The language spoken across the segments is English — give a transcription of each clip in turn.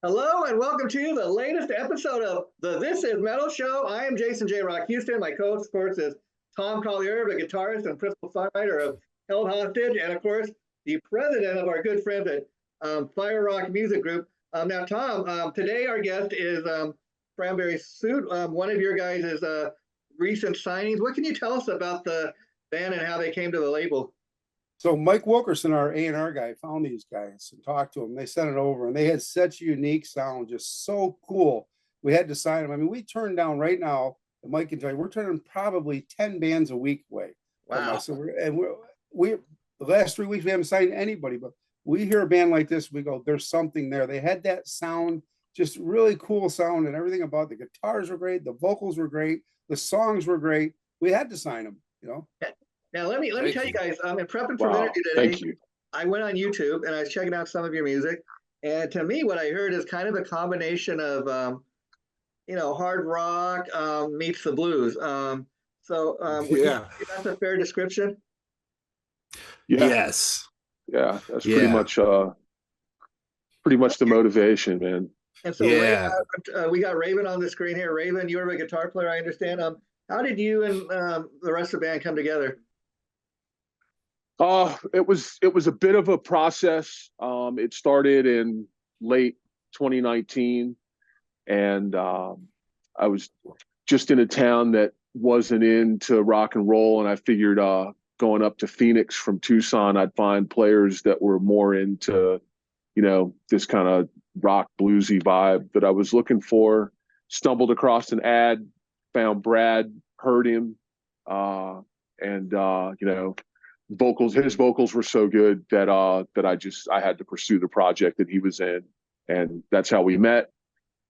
Hello and welcome to the latest episode of the This Is Metal Show. I am Jason J. Rock Houston. My co-host, of course, is Tom Collier, the guitarist and principal songwriter of Held Hostage, and of course, the president of our good friends at Fire Rock Music Group. Now, Tom, today our guest is Cranberry Suit, one of your guys' recent signings. What can you tell us about the band and how they came to the label? So Mike Wilkerson, our A&R guy, found these guys and talked to them. They sent it over, and they had such a unique sound, just so cool. We had to sign them. I mean, we turn down right now, Mike can tell you, we're turning probably 10 bands a week away. Wow. So we the last 3 weeks, we haven't signed anybody, but we hear a band like this, we go, there's something there. They had that sound, just really cool sound, and everything about the guitars were great. The vocals were great. The songs were great. We had to sign them, you know? Now, let me tell you guys, in prepping for the interview today, Thank you. I went on YouTube and I was checking out some of your music. And to me, what I heard is kind of a combination of, hard rock meets the blues. Would you say that's a fair description? Yeah. Yes. Yeah, that's pretty much the motivation, man. And so Raven, we got Raven on the screen here. Raven, you're a guitar player, I understand. How did you and the rest of the band come together? It was a bit of a process. It started in late 2019, and I was just in a town that wasn't into rock and roll, and I figured going up to Phoenix from Tucson, I'd find players that were more into, this kind of rock bluesy vibe that I was looking for. Stumbled across an ad, found Brad, heard him, his vocals were so good that I had to pursue the project that he was in, and that's how we met.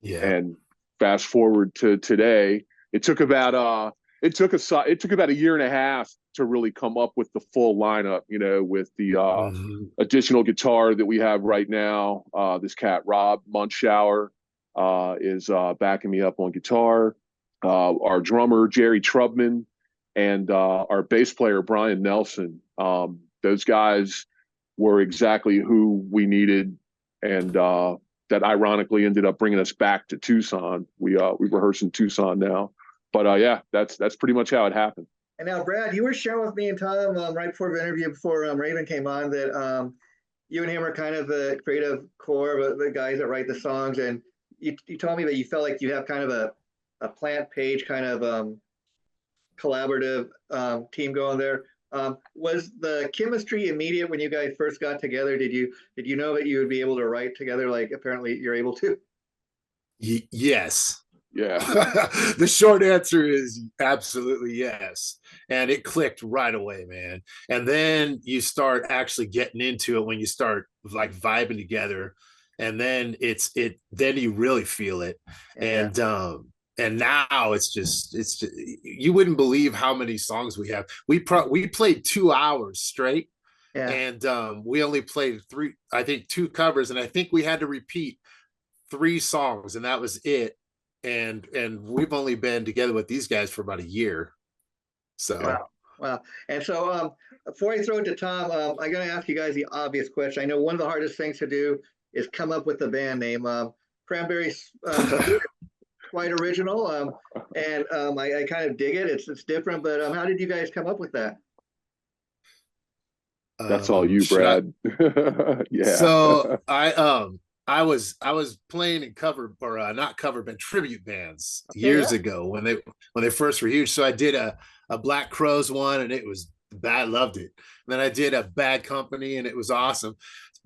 Yeah. And fast forward to today, it took about a year and a half to really come up with the full lineup, with the additional guitar that we have right now. This cat Rob Munschauer is backing me up on guitar. Our drummer Jerry Trubman and our bass player Brian Nelson. Those guys were exactly who we needed, and that ironically ended up bringing us back to Tucson. We rehearse in Tucson now, but that's pretty much how it happened. And now, Brad, you were sharing with me and Tom right before the interview, before Raven came on, that you and him are kind of the creative core of the guys that write the songs, and you told me that you felt like you have kind of a Plant Page kind of collaborative team going there. Was the chemistry immediate when you guys first got together? Did you know that you would be able to write together like apparently you're able to? Yes. Yeah. The short answer is absolutely yes. And it clicked right away, man. And then you start actually getting into it when you start like vibing together. And then then you really feel it. Yeah. And now it's just you wouldn't believe how many songs we have. We played 2 hours straight, and we only played two covers, and I think we had to repeat 3 songs, and that was it. And we've only been together with these guys for about a year. So wow. And so before I throw it to Tom, I'm going to ask you guys the obvious question. I know one of the hardest things to do is come up with a band name. Cranberry quite original, and I kind of dig it. It's different, but how did you guys come up with that? That's all you, Brad. Yeah. So I was playing in cover, or not cover, but tribute bands years ago when they first were huge. So I did a Black Crowes one, and it was bad. I loved it. And then I did a Bad Company, and it was awesome.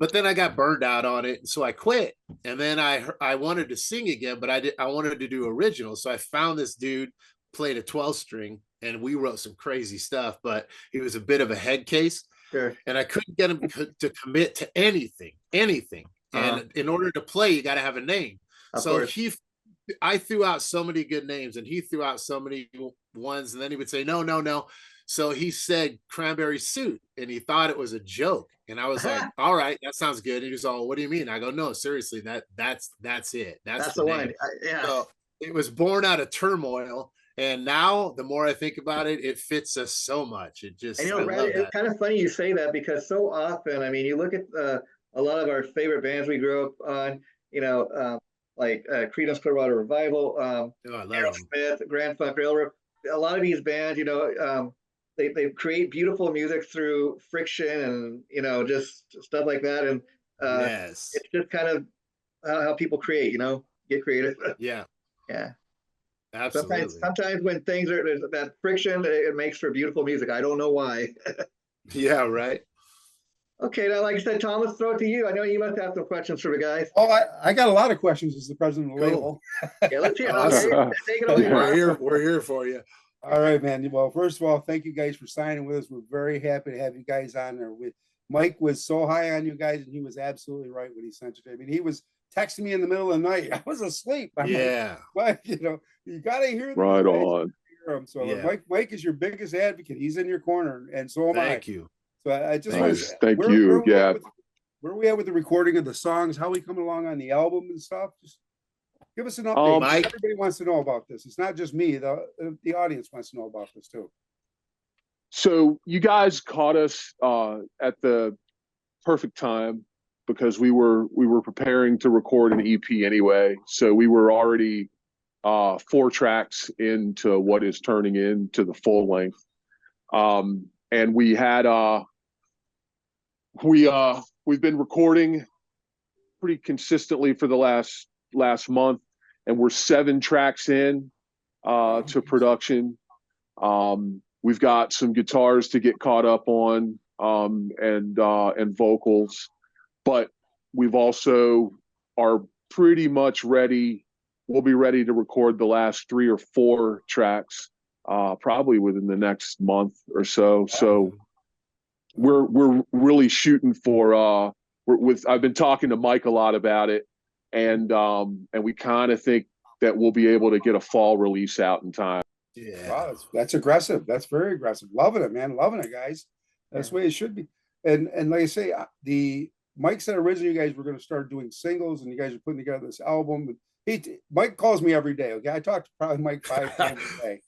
But then I got burned out on it, so I quit. And then I wanted to sing again, but I wanted to do original. So I found this dude, played a 12-string, and we wrote some crazy stuff. But he was a bit of a head case, and I couldn't get him to commit to anything. And in order to play, you got to have a name. So I threw out so many good names, and he threw out so many ones, and then he would say no. So he said Cranberry Suit, and he thought it was a joke. And I was like, all right, that sounds good. And he was all, what do you mean? I go, no, seriously, that's it. That's the one. So it was born out of turmoil. And now the more I think about it, it fits us so much. It just, Brad, it's kind of funny you say that, because so often, I mean, you look at a lot of our favorite bands we grew up on, like Creedence Clearwater Revival, Oh, I love them. Aerosmith, Grand Funk Railroad. A lot of these bands, they create beautiful music through friction and just stuff like that. And Yes. it's just kind of how people create, get creative. Yeah. Yeah. Absolutely. Sometimes when there's that friction, it makes for beautiful music. I don't know why. Yeah, right. Okay, now like I said, Thomas, throw it to you. I know you must have some questions for the guys. Oh, I got a lot of questions as the president of the label. Yeah, let's hear. Awesome. Okay, take it away. We're here for you. All right, man. Well, first of all, thank you guys for signing with us. We're very happy to have you guys on there. Mike was so high on you guys, and he was absolutely right when he sent it. I mean, he was texting me in the middle of the night. I was asleep. I'm like, you got to hear the right guys. On. Hear him. So Yeah. Mike is your biggest advocate. He's in your corner, and so am I. Thank you. So I just Nice. Thank you. Where we at with the recording of the songs? How we coming along on the album and stuff? Just give us an update. Mike, everybody wants to know about this. It's not just me. The audience wants to know about this too. So you guys caught us at the perfect time because we were preparing to record an EP anyway. So we were already 4 tracks into what is turning into the full length. And we had we've been recording pretty consistently for the last month, and we're 7 tracks in to production. We've got some guitars to get caught up on, and vocals, but we've also are pretty much ready. We'll be ready to record the last 3 or 4 tracks probably within the next month or so. So we're really shooting for I've been talking to Mike a lot about it, and we kind of think that we'll be able to get a fall release out in time. Yeah. Wow, that's aggressive. That's very aggressive. Loving it, man. Loving it, guys. That's the way it should be. And like I say, Mike said originally you guys were going to start doing singles, and you guys are putting together this album. Mike calls me every day. Okay, I talk to probably Mike 5 times a day.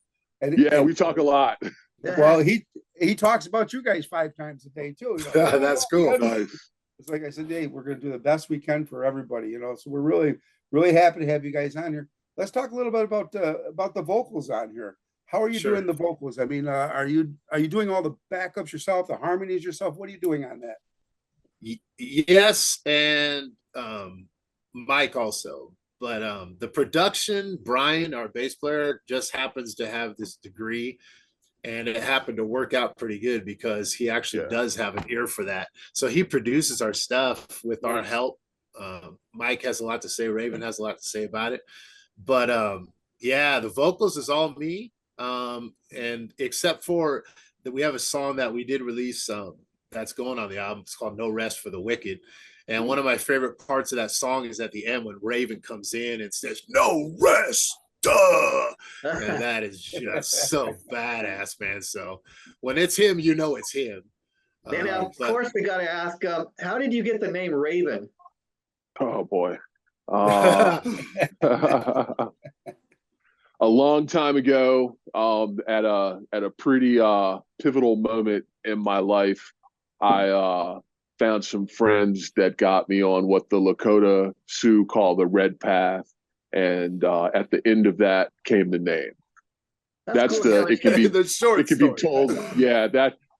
And we talk a lot. Well, he talks about you guys 5 times a day too. That's cool. Nice. It's like I said, hey, we're going to do the best we can for everybody. So we're really, really happy to have you guys on here. Let's talk a little bit about the vocals on here. How are you doing the vocals? I mean, are you doing all the backups yourself, the harmonies yourself? What are you doing on that? Yes, and Mike also. But the production, Brian, our bass player, just happens to have this degree, and it happened to work out pretty good because he actually does have an ear for that. So he produces our stuff with our help. Mike has a lot to say. Raven has a lot to say about it. But the vocals is all me. And except for that, we have a song that we did release that's going on the album. It's called No Rest for the Wicked. And one of my favorite parts of that song is at the end when Raven comes in and says, "No rest, duh." And that is just so badass, man. So when it's him, it's him. And of course, we got to ask, how did you get the name Raven? Oh boy. A long time ago, at a pretty pivotal moment in my life, I found some friends that got me on what the Lakota Sioux call the Red Path, and at the end of that came the name. That's cool. It can be the short. It can be told. Yeah,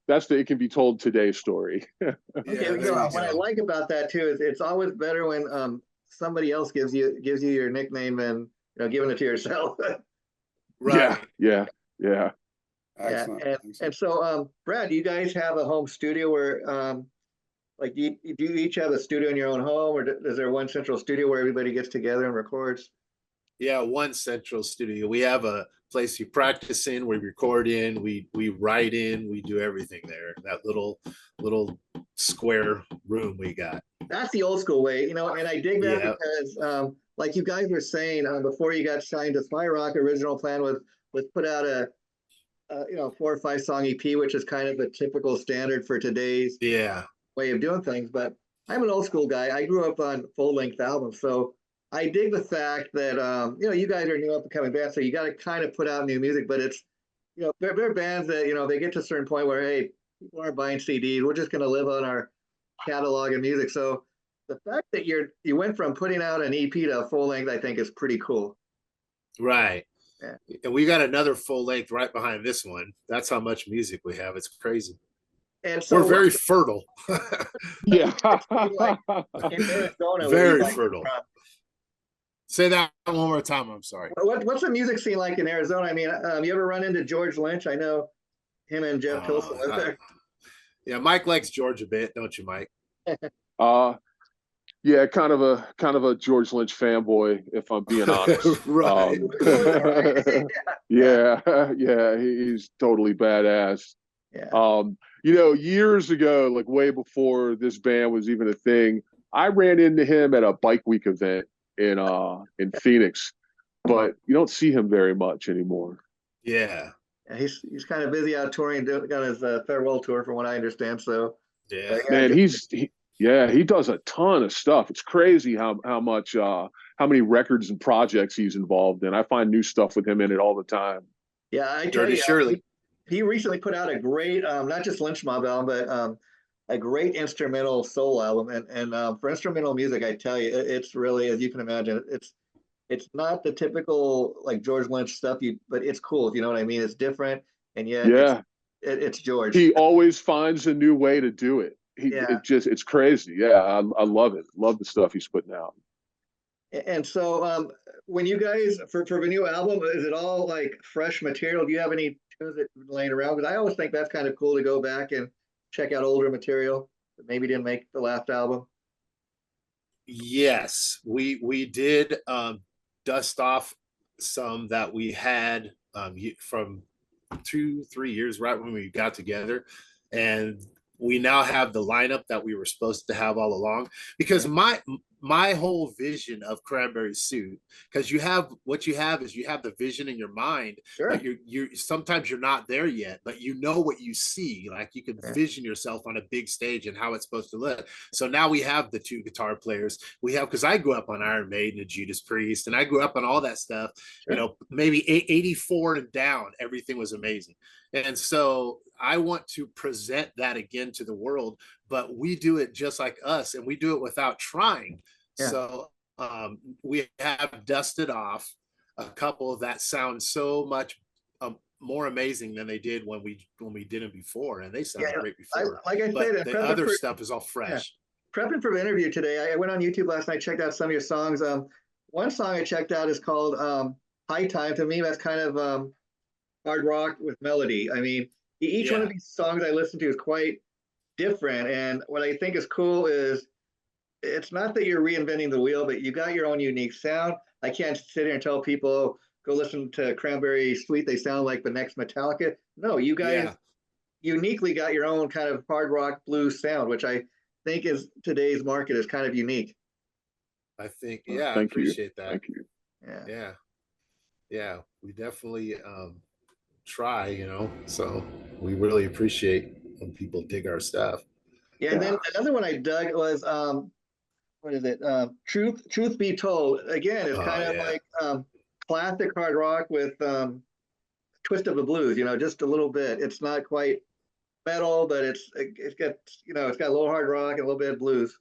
it can be told today's story. Okay, what I like about that too is it's always better when somebody else gives you your nickname than giving it to yourself. Right. Yeah. Excellent. And so, Brad, do you guys have a home studio where, do you each have a studio in your own home, or is there one central studio where everybody gets together and records? Yeah, one central studio. We have a place we practice in, we record in, we write in, we do everything there. That little square room we got. That's the old school way, and I dig that because, like you guys were saying, before you got signed to Spy Rock, original plan was put out a 4 or 5 song EP, which is kind of the typical standard for today's way of doing things. But I'm an old school guy. I grew up on full length albums, so I dig the fact that you guys are new up and coming band, so you got to kind of put out new music. But it's they're bands that they get to a certain point where, hey, people aren't buying CDs. We're just going to live on our catalog of music. So the fact that you went from putting out an EP to a full length, I think is pretty cool. Right. Yeah. And we got another full length right behind this one. That's how much music we have. It's crazy. And so we're very fertile. Yeah. like in Arizona, Very fertile. Say that one more time. I'm sorry. What's the music scene like in Arizona? I mean, you ever run into George Lynch? I know him and Jeff Pilson live there. Yeah, Mike likes George a bit, don't you, Mike? Yeah, kind of a George Lynch fanboy, if I'm being honest. Right. Yeah, he's totally badass. Yeah. Years ago, like way before this band was even a thing, I ran into him at a bike week event in Phoenix, but you don't see him very much anymore. Yeah. He's kind of busy out touring, got his farewell tour from what I understand. So yeah, man, he does a ton of stuff. It's crazy how many records and projects he's involved in. I find new stuff with him in it all the time. Yeah, I tell Dirty you, Shirley. He recently put out a great, not just Lynch Mob album, but a great instrumental soul album. And for instrumental music, I tell you, it's really, as you can imagine, it's not the typical like George Lynch stuff, but it's cool. If you know what I mean. It's different, and yet it's George. He always finds a new way to do it. It's crazy. Yeah, I love it. Love the stuff he's putting out. And so, when you guys for the new album, is it all like fresh material? Do you have any tunes that are laying around? Because I always think that's kind of cool to go back and check out older material that maybe didn't make the last album. Yes, we did dust off some that we had from 2-3 years right when we got together, and we now have the lineup that we were supposed to have all along, because my whole vision of Cranberry Suit, because you have the vision in your mind, sure, but you're sometimes you're not there yet, but you know what you see, like you can vision yourself on a big stage and how it's supposed to look. So now we have the 2 guitar players. We have, because I grew up on Iron Maiden and Judas Priest, and I grew up on all that stuff. Sure. Maybe 84 and down, everything was amazing. And so I want to present that again to the world, but we do it just like us, and we do it without trying. Yeah. So we have dusted off a couple that sound so much more amazing than they did when we did them before, and they sounded great before. Like I said, the other stuff is all fresh. Yeah. Prepping for the interview today, I went on YouTube last night, checked out some of your songs. One song I checked out is called High Time. To me, that's kind of hard rock with melody. I mean, each one of these songs I listen to is quite different. And what I think is cool is it's not that you're reinventing the wheel, but you got your own unique sound. I can't sit here and tell people, go listen to Cranberry Suit, they sound like the next Metallica. No, you guys uniquely got your own kind of hard rock blues sound, which I think is today's market is kind of unique. I think, I appreciate that. Thank you. Yeah. We definitely try, so we really appreciate when people dig our stuff. Yeah, and then another one I dug was what is it? Truth Be Told. Again, it's kind of like classic hard rock with twist of the blues, just a little bit. It's not quite metal, but it's got it's got a little hard rock and a little bit of blues.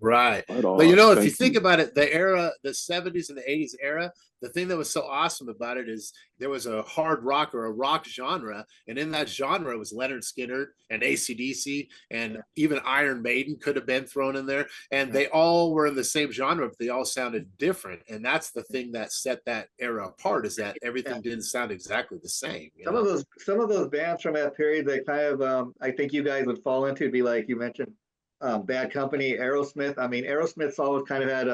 Right. But if you think about it, the era, the 70s and the 80s era, the thing that was so awesome about it is there was a hard rock or a rock genre. And in that genre was Leonard Skinner and AC/DC, and even Iron Maiden could have been thrown in there. And they all were in the same genre, but they all sounded different. And that's the thing that set that era apart, is that everything didn't sound exactly the same. Some of those bands from that period that kind of I think you guys would fall into, be like you mentioned, Bad Company, Aerosmith. I mean, Aerosmith's always kind of had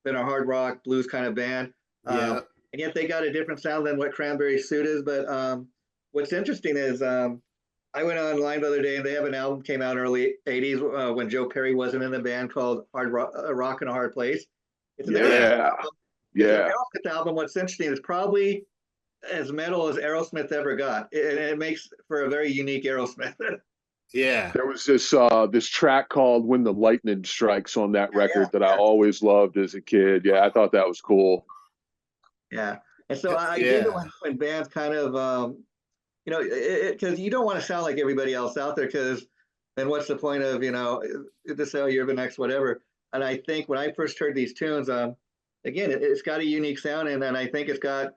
been a hard rock blues kind of band, and yet they got a different sound than what Cranberry Suit is. But what's interesting is I went online the other day, and they have an album came out in early '80s when Joe Perry wasn't in the band, called Hard Rock in a Hard Place. It's an Aerosmith album. What's interesting is probably as metal as Aerosmith ever got, and it makes for a very unique Aerosmith. Yeah, there was this track called "When the Lightning Strikes" on that record that I always loved as a kid. Yeah, I thought that was cool. Yeah, and so I dig it when bands kind of, because you don't want to sound like everybody else out there. Because then what's the point of, this year, the next, whatever. And I think when I first heard these tunes, again, it's got a unique sound, and I think it's got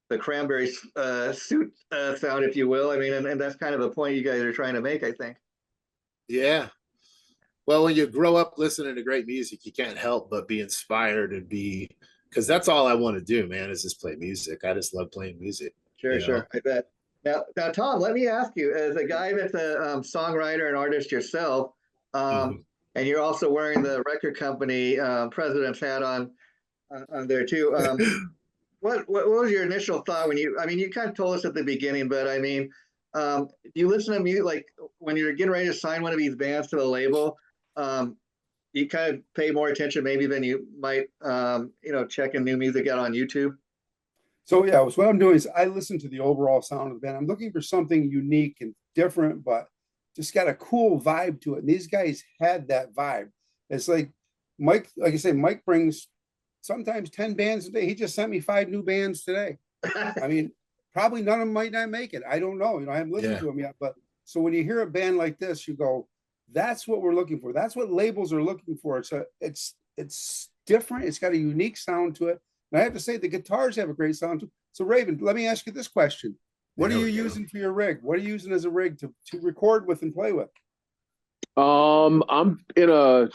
the Cranberry Suit sound, if you will. I mean, and that's kind of a point you guys are trying to make, I think. Yeah. Well, when you grow up listening to great music, you can't help but be inspired and because that's all I want to do, man, is just play music. I just love playing music. Sure. I bet. Now, Tom, let me ask you, as a guy that's a songwriter and artist yourself, and you're also wearing the record company president's hat on there too. What was your initial thought when you kind of told us at the beginning, but I mean, do you listen to music, like when you're getting ready to sign one of these bands to the label, you kind of pay more attention maybe than you might, checking new music out on YouTube? So yeah, what I'm doing is I listen to the overall sound of the band. I'm looking for something unique and different, but just got a cool vibe to it. And these guys had that vibe. It's like Mike, like I say, Mike brings sometimes 10 bands a day. He just sent me 5 new bands today. I mean, probably none of them might not make it. I don't know. I haven't listened to them yet. But so when you hear a band like this, you go, that's what we're looking for. That's what labels are looking for. It's different. It's got a unique sound to it. And I have to say, the guitars have a great sound too. So Raven, let me ask you this question. What are you using for your rig? What are you using as a rig to record with and play with? I'm in a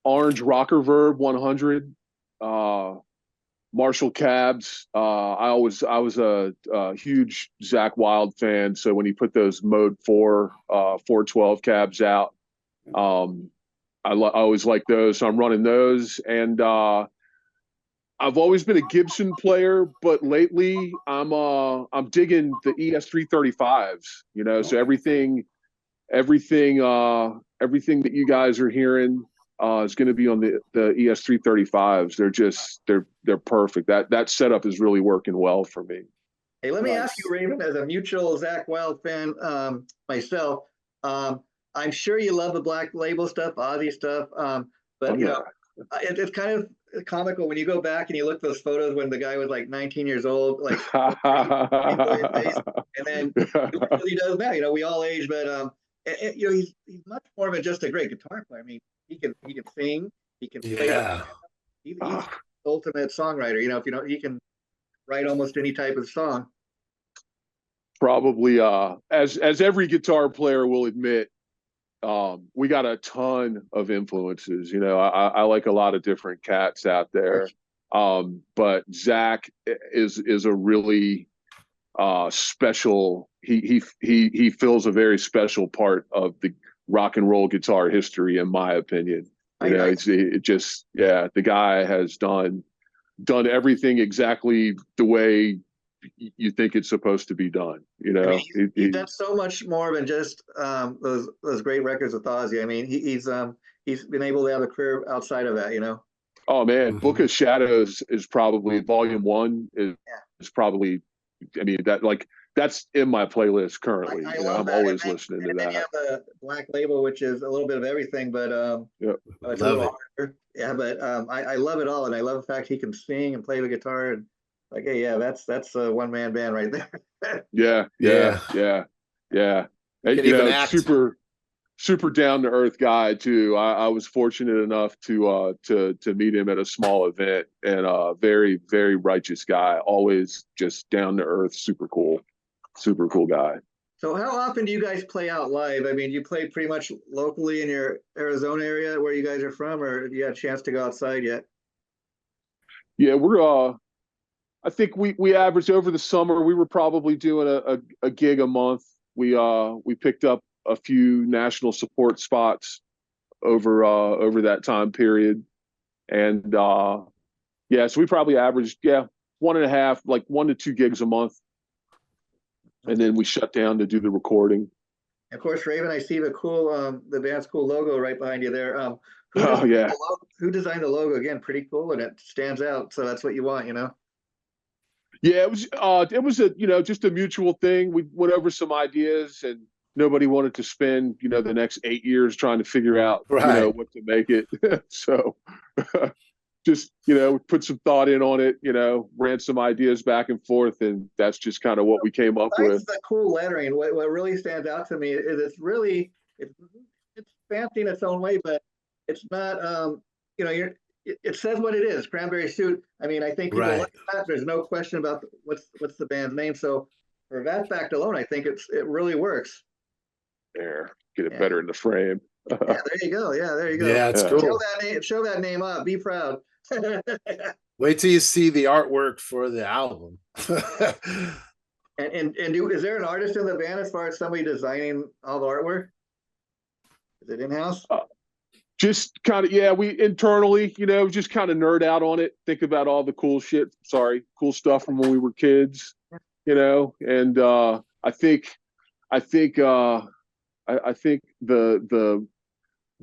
orange Rocker Verb 100, Marshall cabs. I was a huge Zakk Wylde fan, so when he put those Mode 4 412 cabs out, I always like those. So I'm running those, and I've always been a Gibson player, but lately I'm digging the ES335s. So everything that you guys are hearing is going to be on the ES335s. They're perfect. That setup is really working well for me. Hey, let me ask you, Raven, as a mutual Zakk Wylde fan myself, I'm sure you love the Black Label stuff, Ozzy stuff, but it's kind of comical when you go back and you look at those photos when the guy was like 19 years old, like, and then he does now. We all age, but he's much more than just a great guitar player. I mean, he can sing, he can play. He's the ultimate songwriter. He can write almost any type of song. Probably, as every guitar player will admit, we got a ton of influences. I like a lot of different cats out there, but Zakk is a really special. He fills a very special part of the rock and roll guitar history, in my opinion. The guy has done everything exactly the way you think it's supposed to be done. He's done so much more than just those great records with Ozzy. I mean, he's been able to have a career outside of that. Oh man, Book of Shadows is probably Volume 1 is probably. I mean, that's in my playlist currently. I'm always listening to that. Then you have the Black Label, which is a little bit of everything, but it's a little harder. Yeah, but I love it all, and I love the fact he can sing and play the guitar, and like, hey, that's a one-man band right there. Yeah. And, super down to earth guy too. I was fortunate enough to meet him at a small event, and very, very righteous guy. Always just down to earth, super cool guy. So how often do you guys play out live? I mean, you play pretty much locally in your Arizona area where you guys are from, or have you had a chance to go outside yet? Yeah, we're I think we averaged over the summer. We were probably doing a gig a month. We picked up a few national support spots over that time period, and so we probably averaged 1.5, like 1 to 2 gigs a month, and then we shut down to do the recording. Of course, Raven, I see the band's cool logo right behind you there. Who designed the logo? Again, pretty cool, and it stands out. So that's what you want, Yeah, it was just a mutual thing. We went over some ideas, and nobody wanted to spend the next 8 years trying to figure out what to make it. So just put some thought in on it, ran some ideas back and forth, and that's just kind of what we came up with. The cool lettering. What really stands out to me is it's fancy in its own way, but it's not. You know, it says what it is. Cranberry Suit. I mean, I think people like that. There's no question about what's the band's name. So for that fact alone, I think it really works. There, get it better in the frame. Yeah, there you go. Yeah, there you go. Yeah, it's cool. Show that name up. Be proud. Wait till you see the artwork for the album. Is there an artist in the band as far as somebody designing all the artwork? Is it in-house? Just kind of, yeah, we internally, you know, just kind of nerd out on it, think about all the cool stuff from when we were kids, you know, and I think the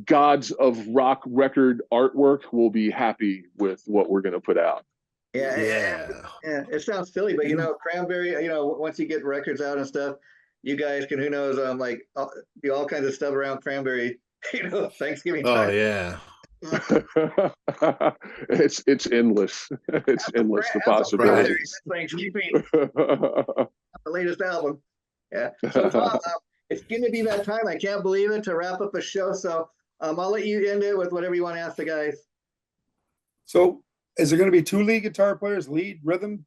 gods of rock record artwork will be happy with what we're going to put out. Yeah. It sounds silly, but you know, Cranberry, you know, once you get records out and stuff, you guys can, who knows, like do all kinds of stuff around Cranberry, you know, Thanksgiving time. Oh yeah. It's endless. It's endless, the possibilities. Thanksgiving. The latest album. Yeah. So Tom, it's going to be that time. I can't believe it, to wrap up a show. So I'll let you end it with whatever you want to ask the guys. So is there going to be 2 lead guitar players, lead, rhythm?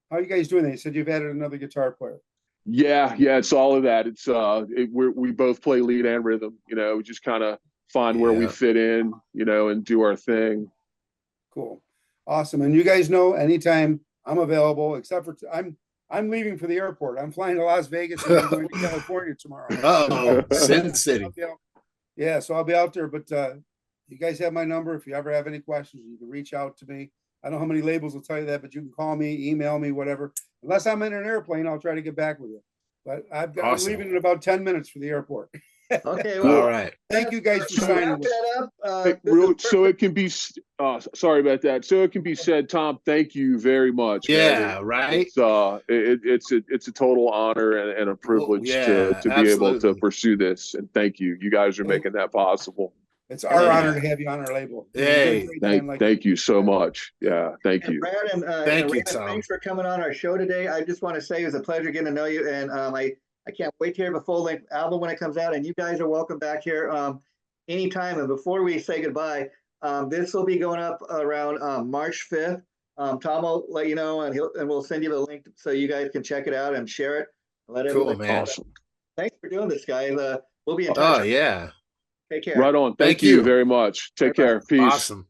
How are you guys doing that? You said you've added another guitar player. Yeah, it's all of that. It's we both play lead and rhythm, you know, just kind of find where we fit in, you know, and do our thing. Cool. Awesome. And you guys know, anytime I'm available, except for I'm leaving for the airport. I'm flying to Las Vegas and I'm going to California tomorrow. Oh, Sin City. Yeah, so I'll be out there, but you guys have my number. If you ever have any questions, you can reach out to me. I don't know how many labels will tell you that, but you can call me, email me, whatever. Unless I'm in an airplane, I'll try to get back with you. But I'm leaving in about 10 minutes for the airport. Okay, well, all right. Thank you guys for signing. So it can be, sorry about that. So it can be said, Tom, thank you very much. Yeah, right. It's a total honor and a privilege to be able to pursue this. And thank you. You guys are making that possible. It's our honor to have you on our label. Hey, thank you so much. Yeah, thank you. Brad and thank you, Tom. Tom. Thanks for coming on our show today. I just want to say it was a pleasure getting to know you, and I can't wait to hear the full-length album when it comes out. And you guys are welcome back here anytime. And before we say goodbye, this will be going up around March 5th. Tom will let you know, and we'll send you the link so you guys can check it out and share it. Let cool, man. Awesome. Thanks for doing this, guys. We'll be in touch. Oh yeah. Take care. Right on. Thank you very much. Take care. Peace. Awesome.